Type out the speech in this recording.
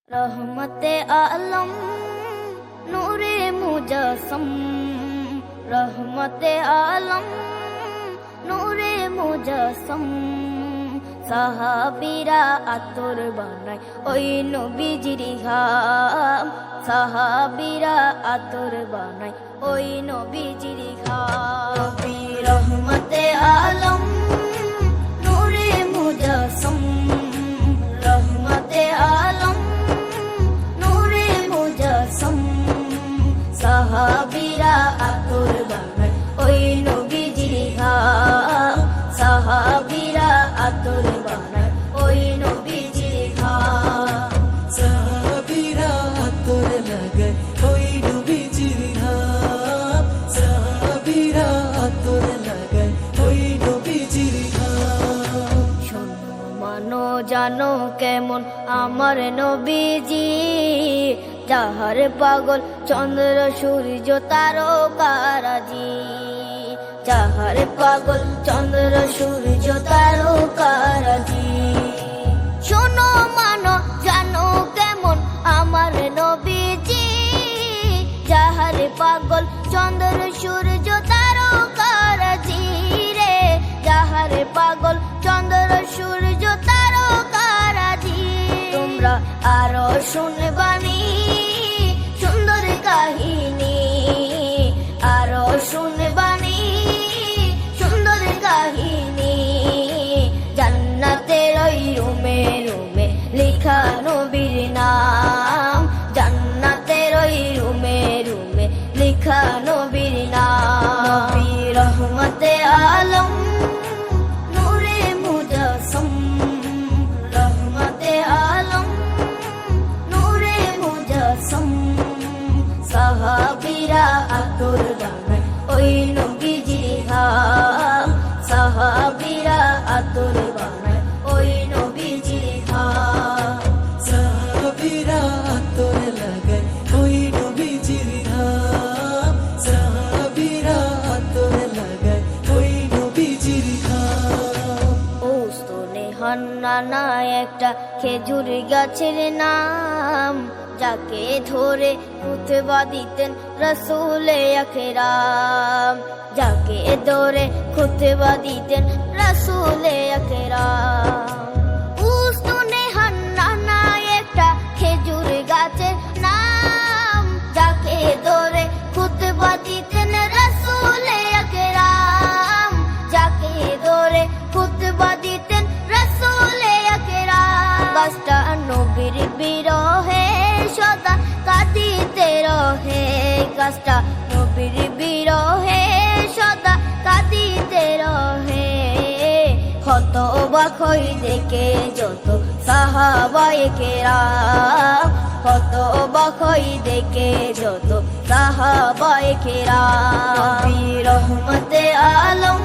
रहमते आलम नूरे मुजस्सम, रहमते आलम नूरे मुजस्सम। সাহাবীরা আতর বানায় ওই নবীজির ঘাম, সাহাবীরা আতর বানায় ওই নবীজির ঘাম। রহমতে আলম নূরে মুজস্সম, রহমতে আলম নূরে মুজস্সম। সাহাবীরা আতর বানায় ওই নবীজির ঘাম, সাহাবীরা আতর বানায় ওই নবীজির ঘাম। সাহাবীরা আতর লাগায় ওই নবীজির ঘাম, সাহাবীরা আতর লাগায় ওই নবীজির ঘাম। শোনো মানো জানো কেমন আমার নবীজি, যাহার পাগল চন্দ্র সূর্য তারকারাজি, যাহার পাগল চন্দ্র সূর্য তারকারাজি। শোনো মানো জানো কেমন আমার নবীজি, যাহার পাগল চন্দ্র সূর্য তারকারাজি রে, যাহার পাগল চন্দ্র সূর্য তারকারাজি। তোমরা আরো শুনবানি সুন্দর কাহিনী, আরো শুনবানি সুন্দর কাহিনী। জান্নাতের ওই রুমে রুমে লেখা নবীর নাম, জান্নাতের ওই রুমে রুমে লেখা নবীর নাম। নবী রহমতে আলম নূরে মুজস্সম, রহমতে আলম নূরে মুজস্সম। সাহাবীরা আতর বানায় ওই নবীজির ঘাম, সাহাবীরা আতর বানায় ওই নবীজির ঘাম। সাহাবীরা আতর লাগায় ওই নবীজির ঘাম, সাহাবীরা আতর লাগায় ওই নবীজির ঘাম। ওস্তনে হান্নানা একটা খেজুর গাছের নাম, যাকে ধরে খুতবা দিতেন রাসূলে আকরাম, যাকে ধরে খুতবা দিতেন রাসূলে আকরাম। উস্তনে হান্নানা একটা খেজুর গাছের নাম, যাকে ধরে খুতবা দিতেন রাসূলে আকরাম, যাকে ধরে খুতবা দিতেন রাসূলে আকরাম। গাছটা নবীর বিরহে সদা কাঁদিতে রহে, গাছটা নবীর বিরহে সদা কাঁদিতে রহে। কত অবাক হই দেখে যত সাহাবায়ে কেরাম, কত অবাক হই দেখে যত সাহাবায়ে কেরাম। নবী রহমতে আলম